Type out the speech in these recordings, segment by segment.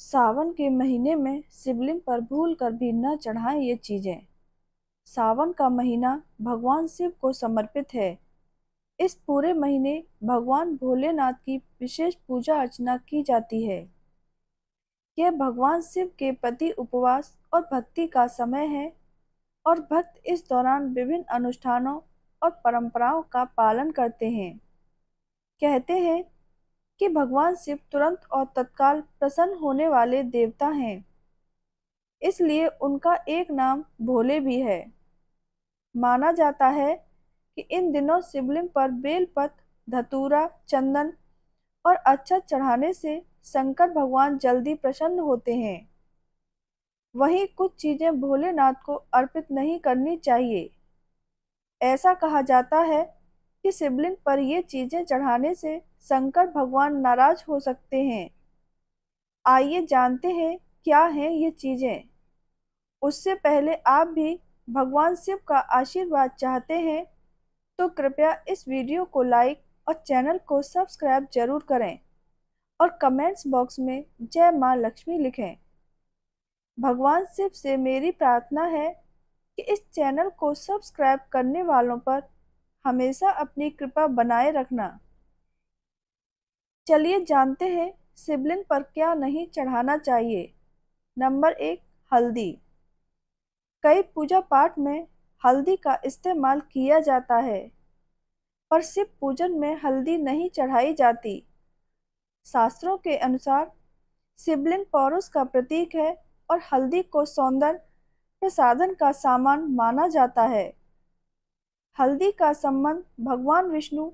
सावन के महीने में शिवलिंग पर भूल कर भी न चढ़ाएं ये चीजें। सावन का महीना भगवान शिव को समर्पित है। इस पूरे महीने भगवान भोलेनाथ की विशेष पूजा अर्चना की जाती है। यह भगवान शिव के प्रति उपवास और भक्ति का समय है और भक्त इस दौरान विभिन्न अनुष्ठानों और परंपराओं का पालन करते हैं। कहते हैं कि भगवान शिव तुरंत और तत्काल प्रसन्न होने वाले देवता हैं, इसलिए उनका एक नाम भोले भी है। माना जाता है कि इन दिनों शिवलिंग पर बेलपत्र, धतूरा, चंदन और अक्षत चढ़ाने से शंकर भगवान जल्दी प्रसन्न होते हैं। वहीं कुछ चीजें भोलेनाथ को अर्पित नहीं करनी चाहिए। ऐसा कहा जाता है कि शिवलिंग पर ये चीजें चढ़ाने से शंकर भगवान नाराज हो सकते हैं। आइए जानते हैं क्या हैं ये चीजें। उससे पहले आप भी भगवान शिव का आशीर्वाद चाहते हैं तो कृपया इस वीडियो को लाइक और चैनल को सब्सक्राइब जरूर करें और कमेंट्स बॉक्स में जय मां लक्ष्मी लिखें। भगवान शिव से मेरी प्रार्थना है कि इस चैनल को सब्सक्राइब करने वालों पर हमेशा अपनी कृपा बनाए रखना। चलिए जानते हैं शिवलिंग पर क्या नहीं चढ़ाना चाहिए। नंबर 1, हल्दी। कई पूजा पाठ में हल्दी का इस्तेमाल किया जाता है, पर शिव पूजन में हल्दी नहीं चढ़ाई जाती। शास्त्रों के अनुसार शिवलिंग पौरुष का प्रतीक है और हल्दी को सौंदर्य प्रसाधन का सामान माना जाता है। हल्दी का संबंध भगवान विष्णु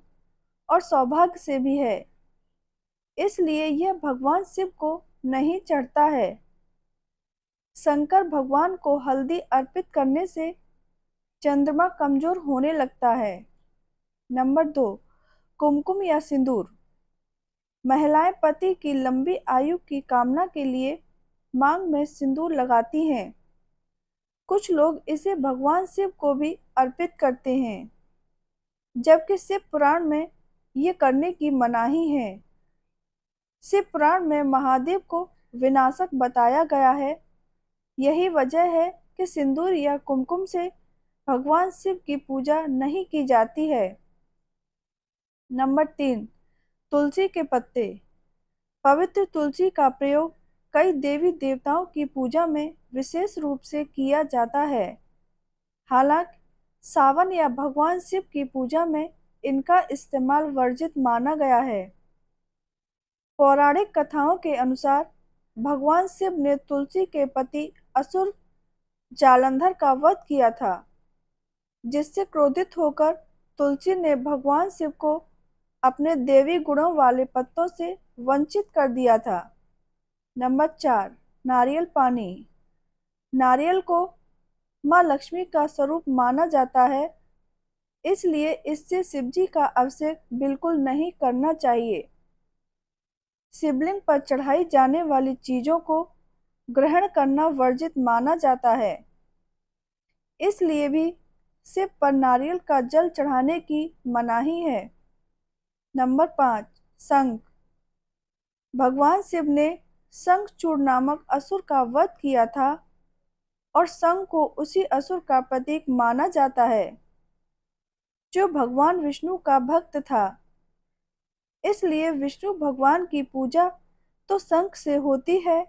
और सौभाग्य से भी है, इसलिए यह भगवान शिव को नहीं चढ़ता है। शंकर भगवान को हल्दी अर्पित करने से चंद्रमा कमजोर होने लगता है। नंबर 2, कुमकुम या सिंदूर। महिलाएं पति की लंबी आयु की कामना के लिए मांग में सिंदूर लगाती हैं। कुछ लोग इसे भगवान शिव को भी अर्पित करते हैं, जबकि शिव पुराण में ये करने की मनाही है। शिव पुराण में महादेव को विनाशक बताया गया है। यही वजह है कि सिंदूर या कुमकुम से भगवान शिव की पूजा नहीं की जाती है। नंबर 3, तुलसी के पत्ते। पवित्र तुलसी का प्रयोग कई देवी देवताओं की पूजा में विशेष रूप से किया जाता है। हालांकि सावन या भगवान शिव की पूजा में इनका इस्तेमाल वर्जित माना गया है। पौराणिक कथाओं के अनुसार भगवान शिव ने तुलसी के पति असुर जालंधर का वध किया था, जिससे क्रोधित होकर तुलसी ने भगवान शिव को अपने देवी गुणों वाले पत्तों से वंचित कर दिया था। नंबर 4, नारियल पानी। नारियल को मां लक्ष्मी का स्वरूप माना जाता है, इसलिए इससे शिवजी का अभिषेक बिल्कुल नहीं करना चाहिए। शिवलिंग पर चढ़ाई जाने वाली चीजों को ग्रहण करना वर्जित माना जाता है, इसलिए भी शिव पर नारियल का जल चढ़ाने की मनाही है। नंबर 5, शंख। भगवान शिव ने शंखचूड़ नामक असुर का वध किया था और शंख को उसी असुर का प्रतीक माना जाता है, जो भगवान विष्णु का भक्त था। इसलिए विष्णु भगवान की पूजा तो शंख से होती है,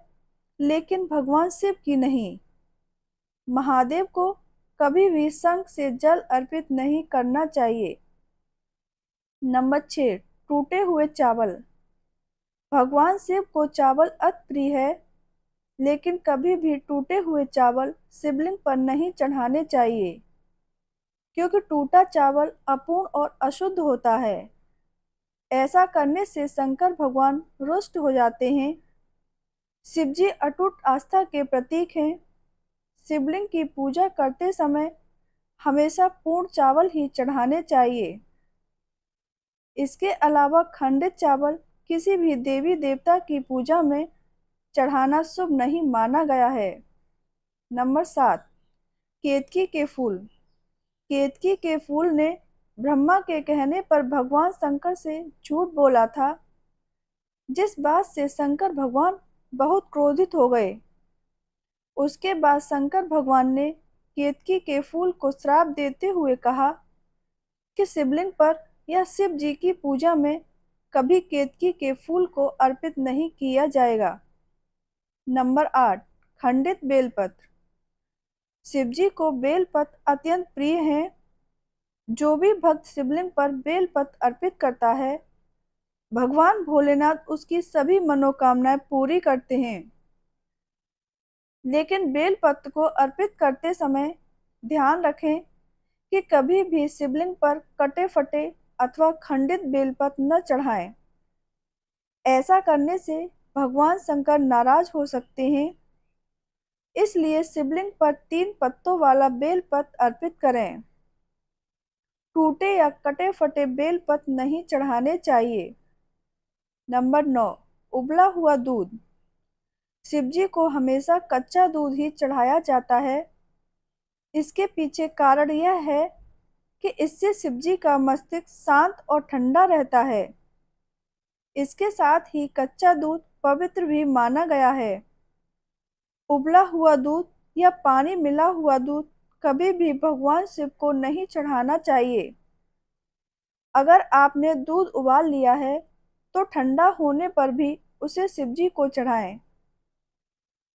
लेकिन भगवान शिव की नहीं। महादेव को कभी भी शंख से जल अर्पित नहीं करना चाहिए। नंबर 6, टूटे हुए चावल। भगवान शिव को चावल अति प्रिय है, लेकिन कभी भी टूटे हुए चावल शिवलिंग पर नहीं चढ़ाने चाहिए, क्योंकि टूटा चावल अपूर्ण और अशुद्ध होता है। ऐसा करने से शंकर भगवान रुष्ट हो जाते हैं। शिवजी अटूट आस्था के प्रतीक हैं। शिवलिंग की पूजा करते समय हमेशा पूर्ण चावल ही चढ़ाने चाहिए। इसके अलावा खंडित चावल किसी भी देवी देवता की पूजा में चढ़ाना शुभ नहीं माना गया है। नंबर 7, केतकी के फूल। केतकी के फूल ने ब्रह्मा के कहने पर भगवान शंकर से झूठ बोला था, जिस बात से शंकर भगवान बहुत क्रोधित हो गए। उसके बाद शंकर भगवान ने केतकी के फूल को श्राप देते हुए कहा कि शिवलिंग पर या शिव जी की पूजा में कभी केतकी के फूल को अर्पित नहीं किया जाएगा। नंबर 8, खंडित बेलपत्र। शिवजी को बेलपत्र अत्यंत प्रिय हैं। जो भी भक्त शिवलिंग पर बेलपत्र अर्पित करता है, भगवान भोलेनाथ उसकी सभी मनोकामनाएं पूरी करते हैं। लेकिन बेलपत्र को अर्पित करते समय ध्यान रखें कि कभी भी शिवलिंग पर कटे फटे अथवा खंडित बेलपत्र न चढ़ाएं। ऐसा करने से भगवान शंकर नाराज हो सकते हैं। इसलिए शिवलिंग पर 3 पत्तों वाला बेलपत्र अर्पित करें। टूटे या कटे फटे बेलपत्र नहीं चढ़ाने चाहिए। नंबर 9, उबला हुआ दूध। शिवजी को हमेशा कच्चा दूध ही चढ़ाया जाता है। इसके पीछे कारण यह है कि इससे शिवजी का मस्तिष्क शांत और ठंडा रहता है। इसके साथ ही कच्चा दूध पवित्र भी माना गया है। उबला हुआ दूध या पानी मिला हुआ दूध कभी भी भगवान शिव को नहीं चढ़ाना चाहिए। अगर आपने दूध उबाल लिया है तो ठंडा होने पर भी उसे शिवजी को चढ़ाएं।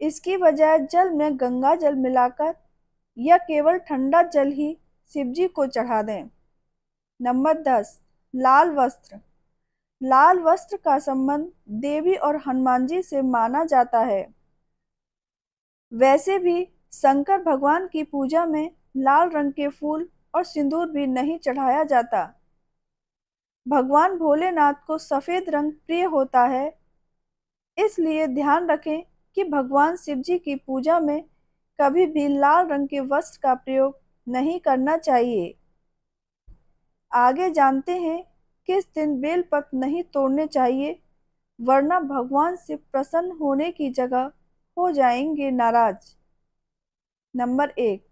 इसकी बजाय जल में गंगा जल मिलाकर या केवल ठंडा जल ही शिवजी को चढ़ा दें। नंबर 10, लाल वस्त्र। लाल वस्त्र का संबंध देवी और हनुमान जी से माना जाता है। वैसे भी शंकर भगवान की पूजा में लाल रंग के फूल और सिंदूर भी नहीं चढ़ाया जाता। भगवान भोलेनाथ को सफेद रंग प्रिय होता है। इसलिए ध्यान रखें कि भगवान शिवजी की पूजा में कभी भी लाल रंग के वस्त्र का प्रयोग नहीं करना चाहिए। आगे जानते हैं किस दिन बेलपत्र नहीं तोड़ने चाहिए, वरना भगवान शिव प्रसन्न होने की जगह हो जाएंगे नाराज। नंबर 1,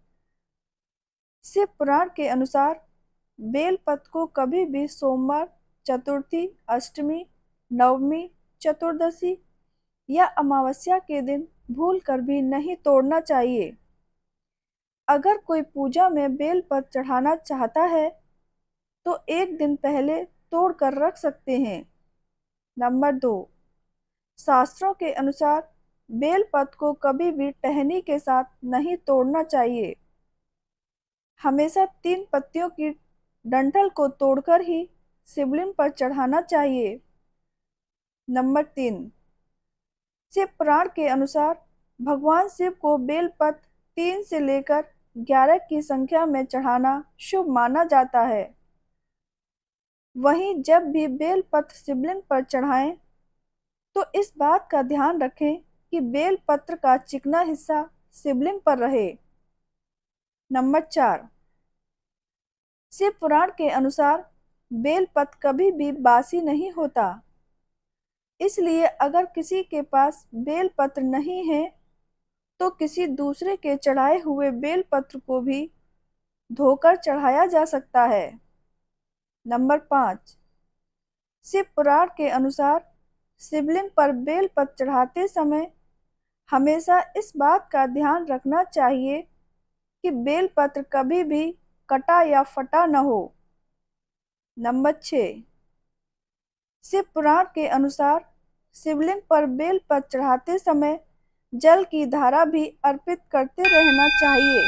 शिव पुराण के अनुसार बेलपत्र को कभी भी सोमवार, चतुर्थी, अष्टमी, नवमी, चतुर्दशी या अमावस्या के दिन भूलकर भी नहीं तोड़ना चाहिए। अगर कोई पूजा में बेलपत्र चढ़ाना चाहता है तो एक दिन पहले तोड़ कर रख सकते हैं। नंबर 2, शास्त्रों के अनुसार बेलपत्र को कभी भी टहनी के साथ नहीं तोड़ना चाहिए। हमेशा 3 पत्तियों की डंठल को तोड़कर ही शिवलिंग पर चढ़ाना चाहिए। नंबर 3, शिव पुराण के अनुसार भगवान शिव को बेलपत्र 3 से लेकर 11 की संख्या में चढ़ाना शुभ माना जाता है। वहीं जब भी बेलपत्र शिवलिंग पर चढ़ाएं तो इस बात का ध्यान रखें कि बेलपत्र का चिकना हिस्सा शिवलिंग पर रहे। नंबर 4, शिव पुराण के अनुसार बेलपत्र कभी भी बासी नहीं होता। इसलिए अगर किसी के पास बेलपत्र नहीं है तो किसी दूसरे के चढ़ाए हुए बेलपत्र को भी धोकर चढ़ाया जा सकता है। नंबर 5, शिव पुराण के अनुसार शिवलिंग पर बेलपत्र चढ़ाते समय हमेशा इस बात का ध्यान रखना चाहिए कि बेलपत्र कभी भी कटा या फटा न हो। नंबर 6, शिव पुराण के अनुसार शिवलिंग पर बेलपत्र चढ़ाते समय जल की धारा भी अर्पित करते रहना चाहिए।